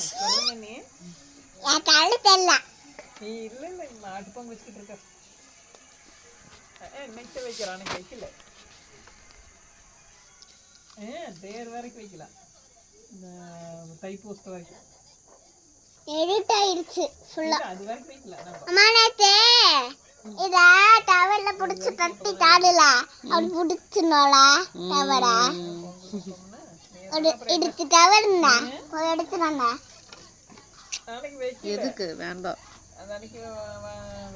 சொல்லுங்க நீ. யாட்டாலும் தெரியல. நீ இல்ல மாட்டு பொங்கல் வச்சுக்கிட்டு இருக்க. இன்னைக்கு வைக்கிறான், அன்னைக்கு வைக்கல. தேர் வரைக்கும் வைக்கலாம், இந்த தைப்பூசத்து வரைக்கும். எடிட் ஆயிடுச்சு ஃபுல்லா. அது வரைக்கும் வைக்கல. அம்மா நேத்து இத டவல்ல புடிச்சு கட்டி தாடல அப்படி புடிச்சுனோல டவல எடுத்து டவல்னா போய் எடுத்துறானே. நாளைக்கு வைக்கல. எதுக்கு வேண்டாம். அன்னைக்கு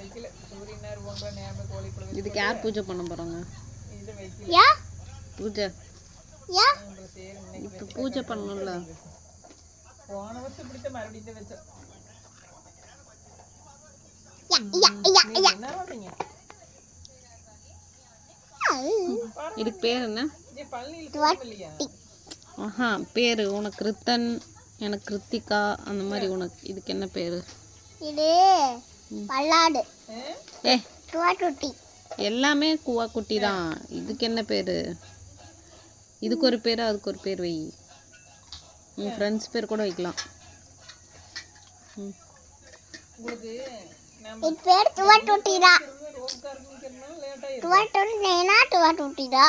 வைக்கல. சூரியனார் பொங்கல் நேரம் கோழி புள்ள. இதுக்கு யார் பூஜை பண்ண போறாங்க? இது வைக்கல. யா பூஜை யா இப்போ பூஜை பண்ணணும்ல. போன வருஷம் பிடிச்ச மறுபடியும் வச்சோம். இதுக்கு பேர் என்ன? ஆஹா, பேரு உனக்கு ரித்தன், எனக்கு கிருத்திகா, அந்த மாதிரி. உனக்கு இதுக்கு என்ன பேரு? இது பல்லாடு. குட்டி எல்லாமே குவா குட்டி தான். இதுக்கு என்ன பேரு? இதுக்கு ஒரு பேரு, அதுக்கு ஒரு பேர் வை. உன் ஃப்ரெண்ட்ஸ் பேர் கூட வைக்கலாம். இது பேர் துவட்டுட்டிடா. துவட்டுட்டினா துவட்டுட்டிடா.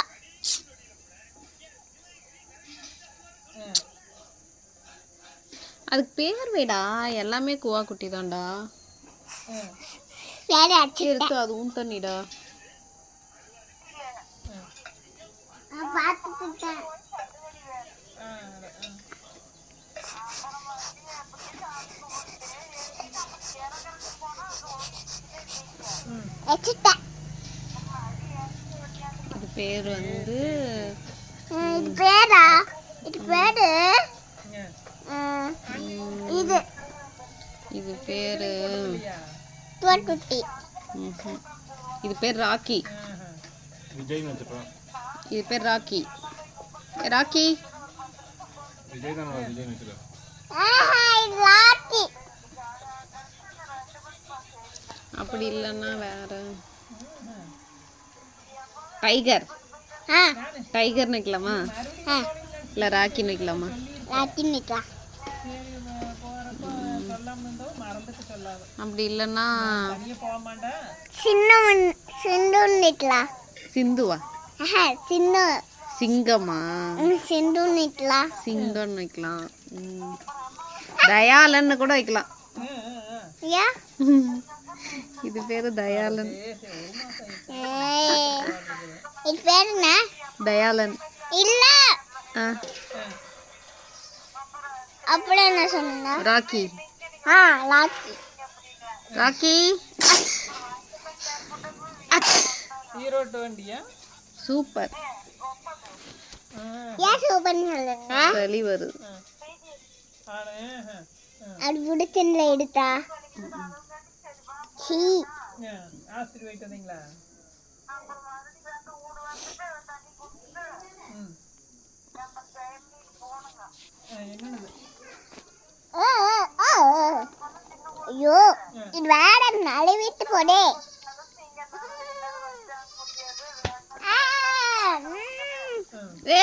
அதுக்கு பேர் வைடா. எல்லாமே குவா குட்டி தான்டா. பேர் அச்சு எடுத்து அது உன் தண்ணிடா. பாத்துட்டேன். இது பேர் வந்து இது பேரா? இது பேரு இது இது பேரு துவட்டுட்டி. இது பேர் ராக்கி. விஜய் நட்சத்திரம். இது பேர் ராக்கி. ராக்கி விஜய் தான். விஜய் நட்சத்திரம். இது ராக்கி. அப்படி இல்லைன்னா வேற டைகர். டைகர் வைக்கலாமா? இல்லை ராக்கி வைக்கலாமா? ராக்கி வைக்கலாம். அப்படி இல்லைன்னா சிந்து வைக்கலாம். சிந்துவா? சிந்து சிங்கமா? சிந்து வைக்கலாம். சிங்கம்னு வைக்கலாம். தயாளன்னு கூட வைக்கலாம். யா இது பேரு தயாளன். இது பேர் என்ன? தயாளன் இல்ல. அப்படி என்ன சொன்னா? ராக்கி. ராக்கி. ராக்கி ஈரோட்டு வண்டியா? சூப்பர். ஏன் சூப்பர்னு சொல்லுங்க? சளி வருது. அது பிடிச்சிருந்தா எடுத்தா ஆஸ்திரி போயிட்டு வந்தீங்களா? ஐயோ, இது வேற நழுவிட்டு போடே. ஏ